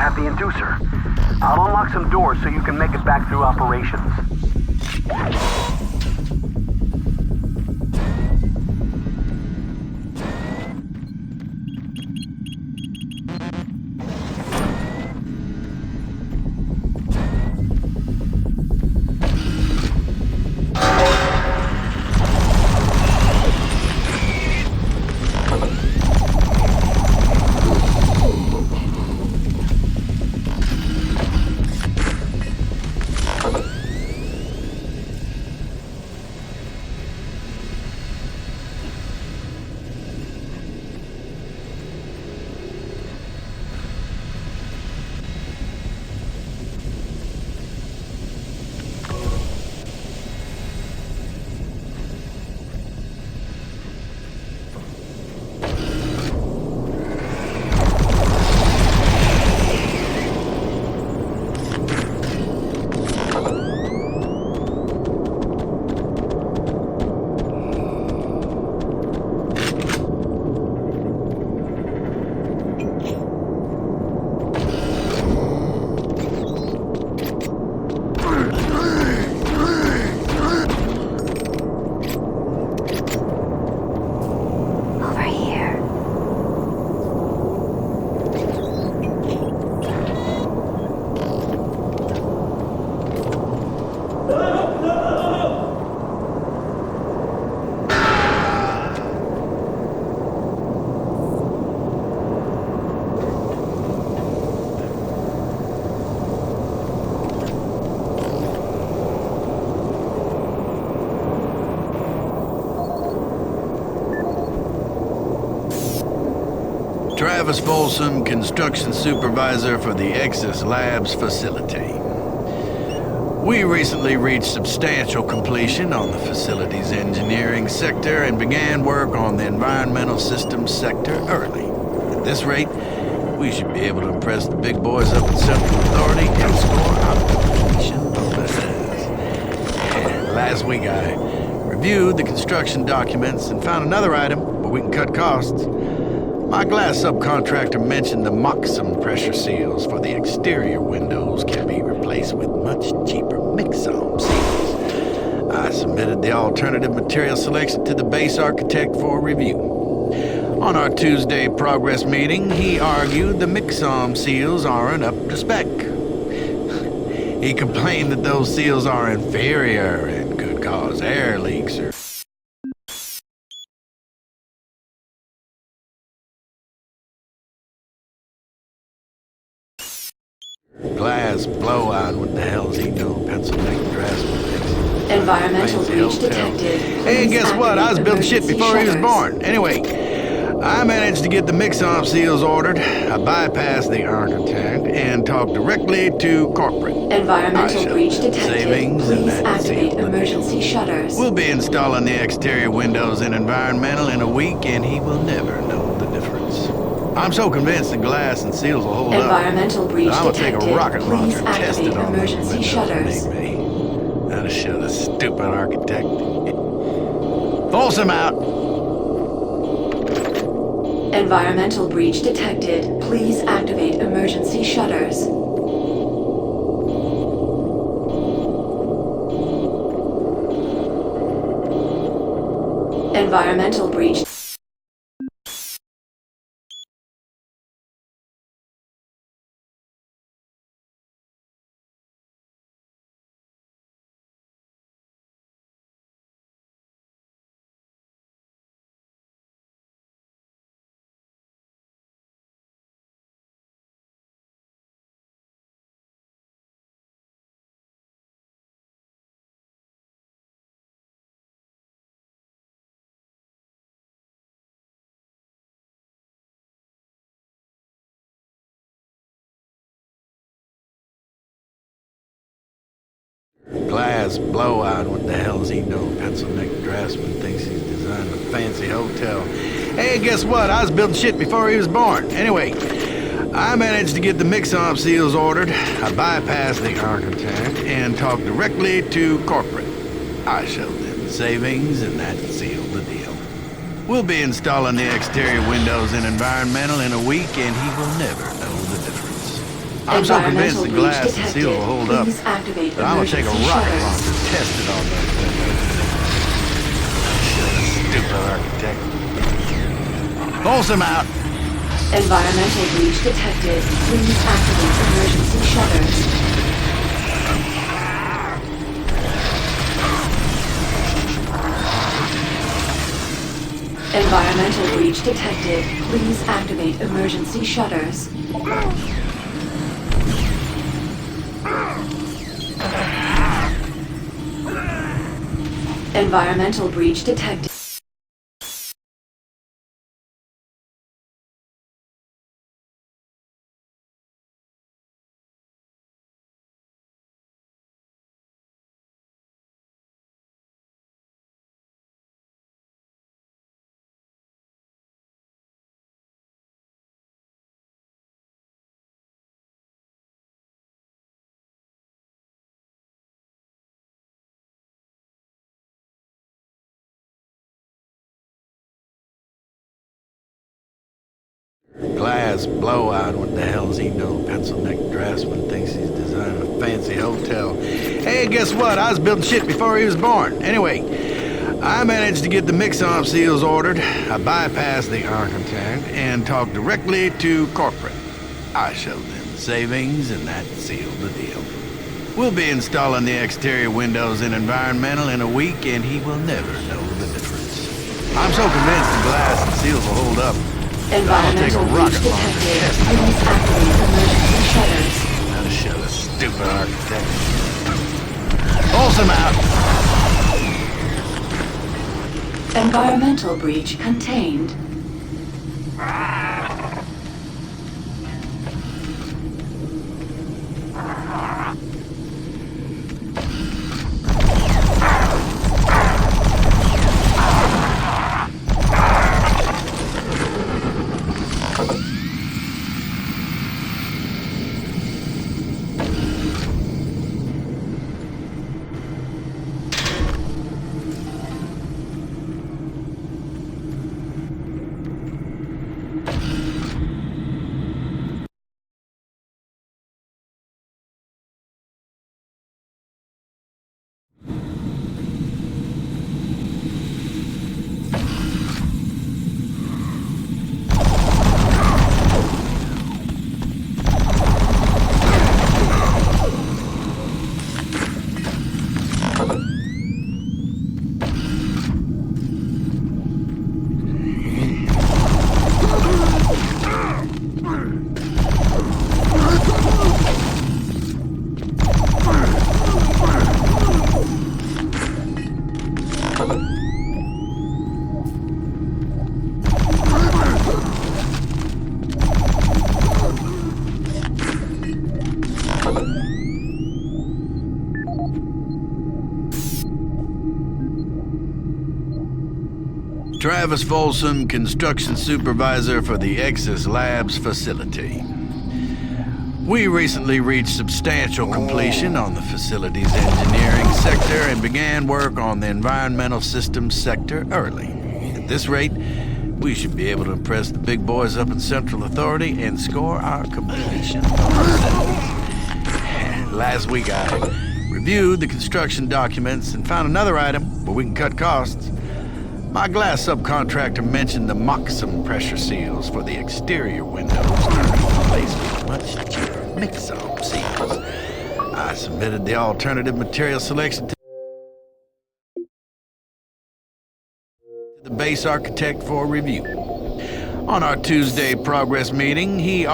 The inducer. I'll unlock some doors so you can make it back through operations. Travis Folsom, construction supervisor for the Exis Labs facility. We recently reached substantial completion on the facility's engineering sector and began work on the environmental systems sector early. At this rate, we should be able to impress the big boys up at Central Authority and score our completion bonuses. And last week I reviewed the construction documents and found another item where we can cut costs. My glass subcontractor mentioned the Moxum pressure seals for the exterior windows can be replaced with much cheaper Mixom seals. I submitted the alternative material selection to the base architect for review. On our Tuesday progress meeting, he argued the Mixom seals aren't up to spec. He complained that those seals are inferior and could cause air leaks or glass blowout. What the hell is he doing? Pennsylvania draftsman. Environmental breach detected. Hey, guess what? I was building shit before he was born. Anyway, I managed to get the Mixom seals ordered. I bypassed the architect and talked directly to corporate. Environmental breach detected. Savings and Please activate emergency shutters. We'll be installing the exterior windows in environmental in a week, and he will never know the difference. I'm so convinced the glass and seals will hold Environmental breach up. I'm gonna take detected. a rocket launcher and test it on emergency those shutters. Maybe. That'll show the stupid architect. Folsom out. Environmental breach detected. Please activate emergency shutters. Environmental breach. glass blowout. What the hell is he doing? Pencil neck draftsman thinks he's designed a fancy hotel. Hey, guess what? I was building shit before he was born. Anyway, I managed to get the mix-op seals ordered. I bypassed the architect and talked directly to corporate. I showed them the savings, and that sealed the deal. We'll be installing the exterior windows in environmental in a week, and he will never know the difference. I'm so convinced the glass and seal will hold up Please activate that I'm gonna take a emergency rocket shutters. launcher and test it on those windows. Stupid architect. Pulse him out. Environmental breach detected. Please activate emergency shutters. Environmental breach detected. Please activate emergency shutters. Environmental breach detected. Glass blowout. What the hell is he doing? Pencil neck draftsman thinks he's designed a fancy hotel. Hey, guess what? I was building shit before he was born. Anyway, I managed to get the mix-op seals ordered. I bypassed the architect and talked directly to corporate. I showed them the savings, and that sealed the deal. We'll be installing the exterior windows in environmental in a week, and he will never know the difference. I'm so convinced the glass and seals will hold up. I'll take a Environmental breach rocket launcher and detected. test it. Please activate emergency shutters. I'll show the stupid architect. Pulse him out. Environmental breach contained. Travis Folsom, construction supervisor for the Exis Labs facility. We recently reached substantial completion on the facility's engineering sector and began work on the environmental systems sector early. At this rate, we should be able to impress the big boys up in Central Authority and score our completion ourselves. Last week I reviewed the construction documents and found another item where we can cut costs. My glass subcontractor mentioned the Moxum pressure seals for the exterior windows can be replaced with much cheaper mix-up seals. I submitted the alternative material selection to the base architect for review. On our Tuesday progress meeting, he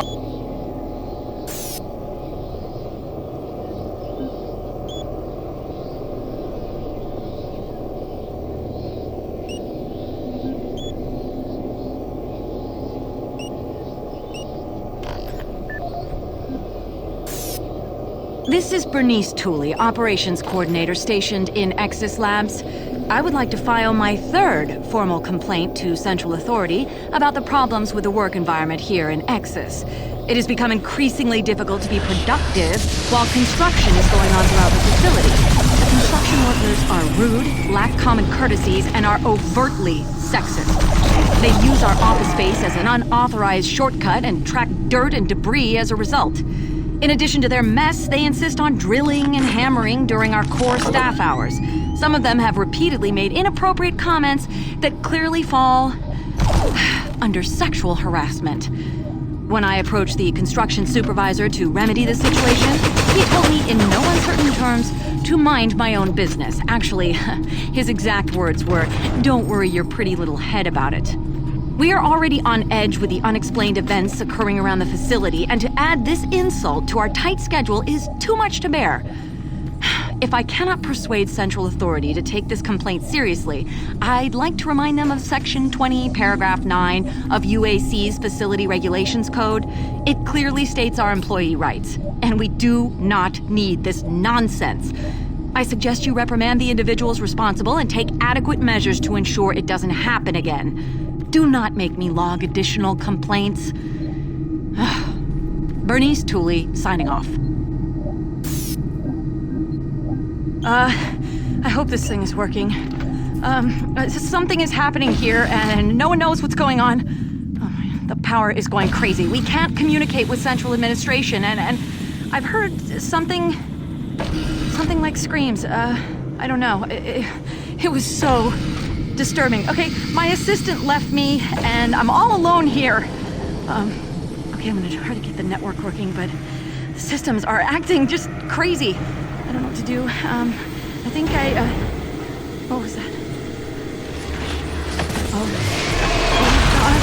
This is Bernice Tooley, Operations Coordinator stationed in Exis Labs. I would like to file my third formal complaint to Central Authority about the problems with the work environment here in Exis. It has become increasingly difficult to be productive while construction is going on throughout the facility. The construction workers are rude, lack common courtesies, and are overtly sexist. They use our office space as an unauthorized shortcut and track dirt and debris as a result. In addition to their mess, they insist on drilling and hammering during our core staff hours. Some of them have repeatedly made inappropriate comments that clearly fall under sexual harassment. When I approached the construction supervisor to remedy the situation, he told me in no uncertain terms to mind my own business. Actually, his exact words were, "Don't worry your pretty little head about it." We are already on edge with the unexplained events occurring around the facility, and to add this insult to our tight schedule is too much to bear. If I cannot persuade Central Authority to take this complaint seriously, I'd like to remind them of Section 20, Paragraph 9 of UAC's Facility Regulations Code. It clearly states our employee rights, and we do not need this nonsense. I suggest you reprimand the individuals responsible and take adequate measures to ensure it doesn't happen again. Do not make me log additional complaints. Bernice Tooley, signing off. I hope this thing is working. Something is happening here, and no one knows what's going on. Oh, the power is going crazy. We can't communicate with Central Administration, and I've heard something like screams. I don't know. It was so disturbing. Okay, my assistant left me, and I'm all alone here. Okay, I'm gonna try to get the network working, but the systems are acting just crazy. I don't know what to do. I think what was that? Oh God.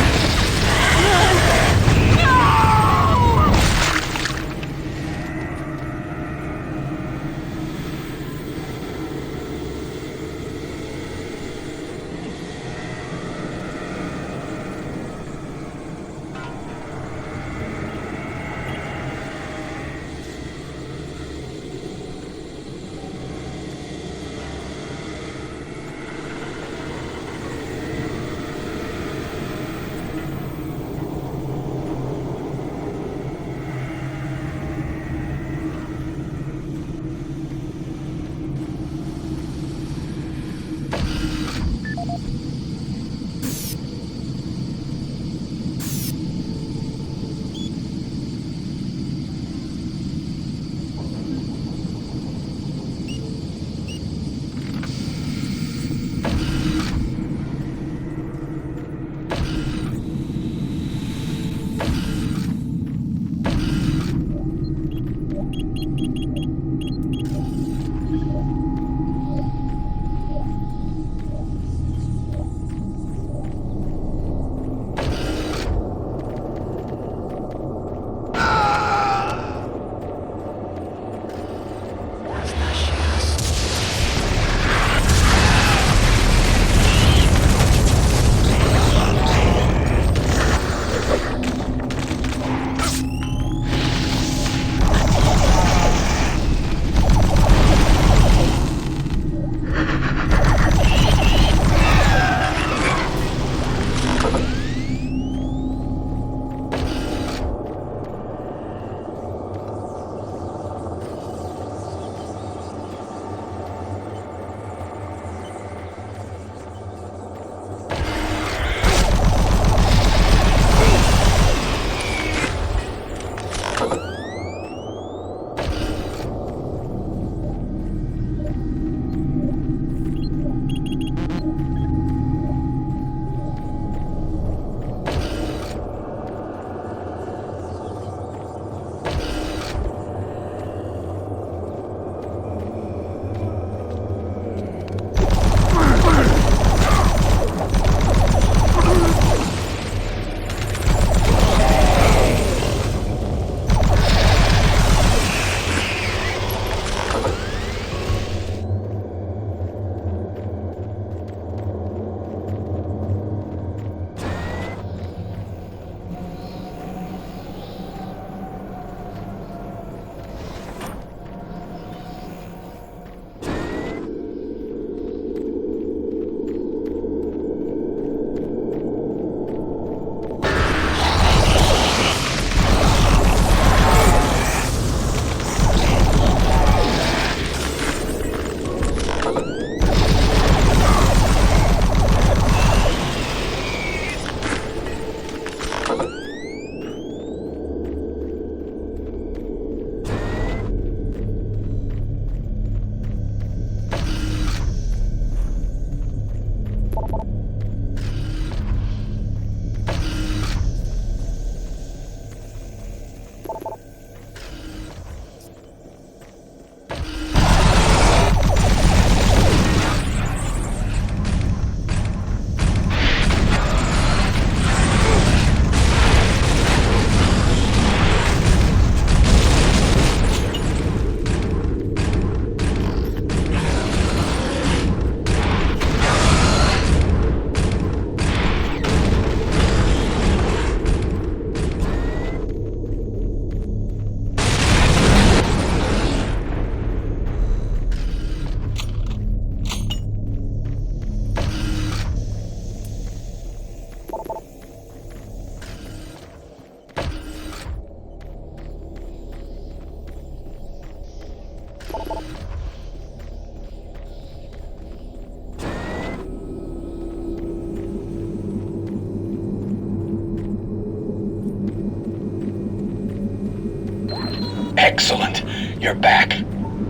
Excellent. You're back.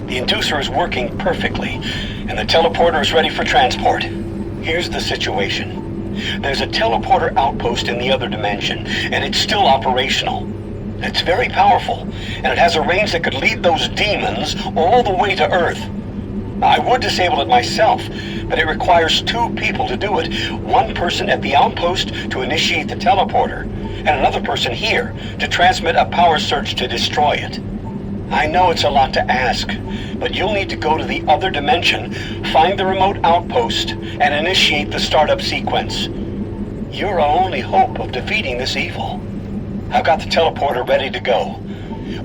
The inducer is working perfectly, and the teleporter is ready for transport. Here's the situation. There's a teleporter outpost in the other dimension, and it's still operational. It's very powerful, and it has a range that could lead those demons all the way to Earth. I would disable it myself, but it requires 2 people to do it. 1 person at the outpost to initiate the teleporter, and another person here to transmit a power surge to destroy it. I know it's a lot to ask, but you'll need to go to the other dimension, find the remote outpost, and initiate the startup sequence. You're our only hope of defeating this evil. I've got the teleporter ready to go.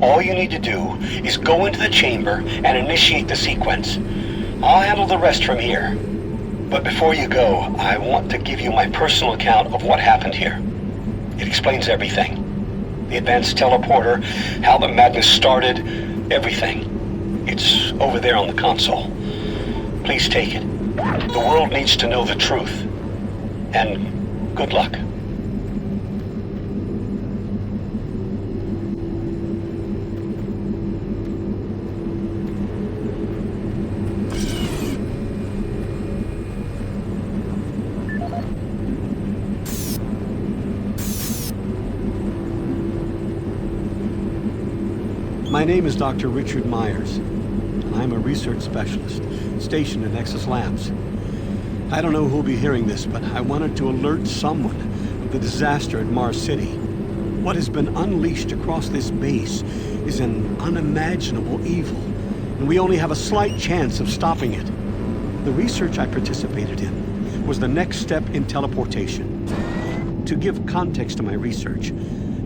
All you need to do is go into the chamber and initiate the sequence. I'll handle the rest from here. But before you go, I want to give you my personal account of what happened here. It explains everything. The advanced teleporter, how the madness started, everything. It's over there on the console. Please take it. The world needs to know the truth. And good luck. My name is Dr. Richard Meyers, and I'm a research specialist stationed in Exis Labs. I don't know who'll be hearing this, but I wanted to alert someone of the disaster at Mars City. What has been unleashed across this base is an unimaginable evil, and we only have a slight chance of stopping it. The research I participated in was the next step in teleportation. To give context to my research,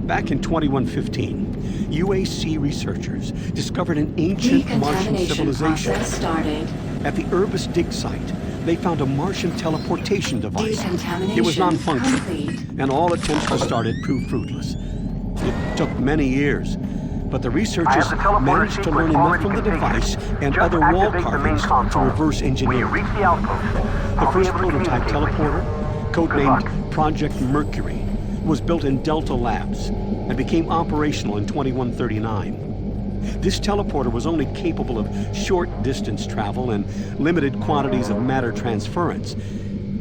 back in 2115, UAC researchers discovered an ancient Martian civilization. At the Urbis dig site, they found a Martian teleportation device. It was non-functional, and all attempts to start it proved fruitless. It took many years, but the researchers managed to learn enough from the device and other wall carvings to reverse engineer it. The first prototype teleporter, codenamed Project Mercury, was built in Delta Labs and became operational in 2139. This teleporter was only capable of short-distance travel and limited quantities of matter transference.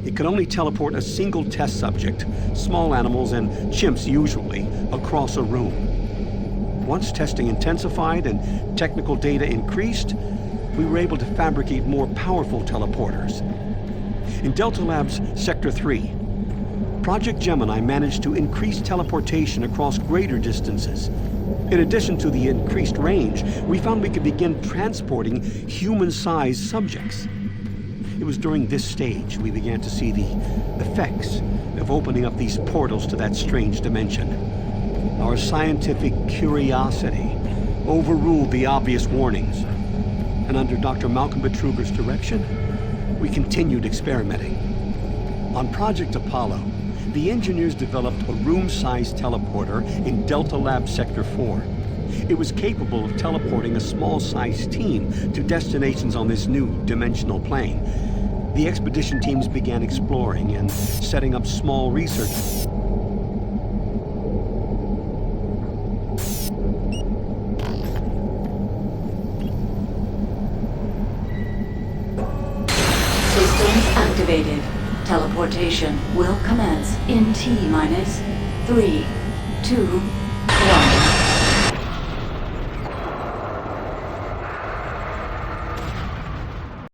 It could only teleport a single test subject, small animals and chimps usually, across a room. Once testing intensified and technical data increased, we were able to fabricate more powerful teleporters. In Delta Labs Sector 3, Project Gemini managed to increase teleportation across greater distances. In addition to the increased range, we found we could begin transporting human-sized subjects. It was during this stage we began to see the effects of opening up these portals to that strange dimension. Our scientific curiosity overruled the obvious warnings, and under Dr. Malcolm Betruger's direction, we continued experimenting. On Project Apollo, the engineers developed a room-sized teleporter in Delta Lab Sector 4. It was capable of teleporting a small-sized team to destinations on this new dimensional plane. The expedition teams began exploring and setting up small research. Systems activated. Teleportation will commence in T-minus 3, 2,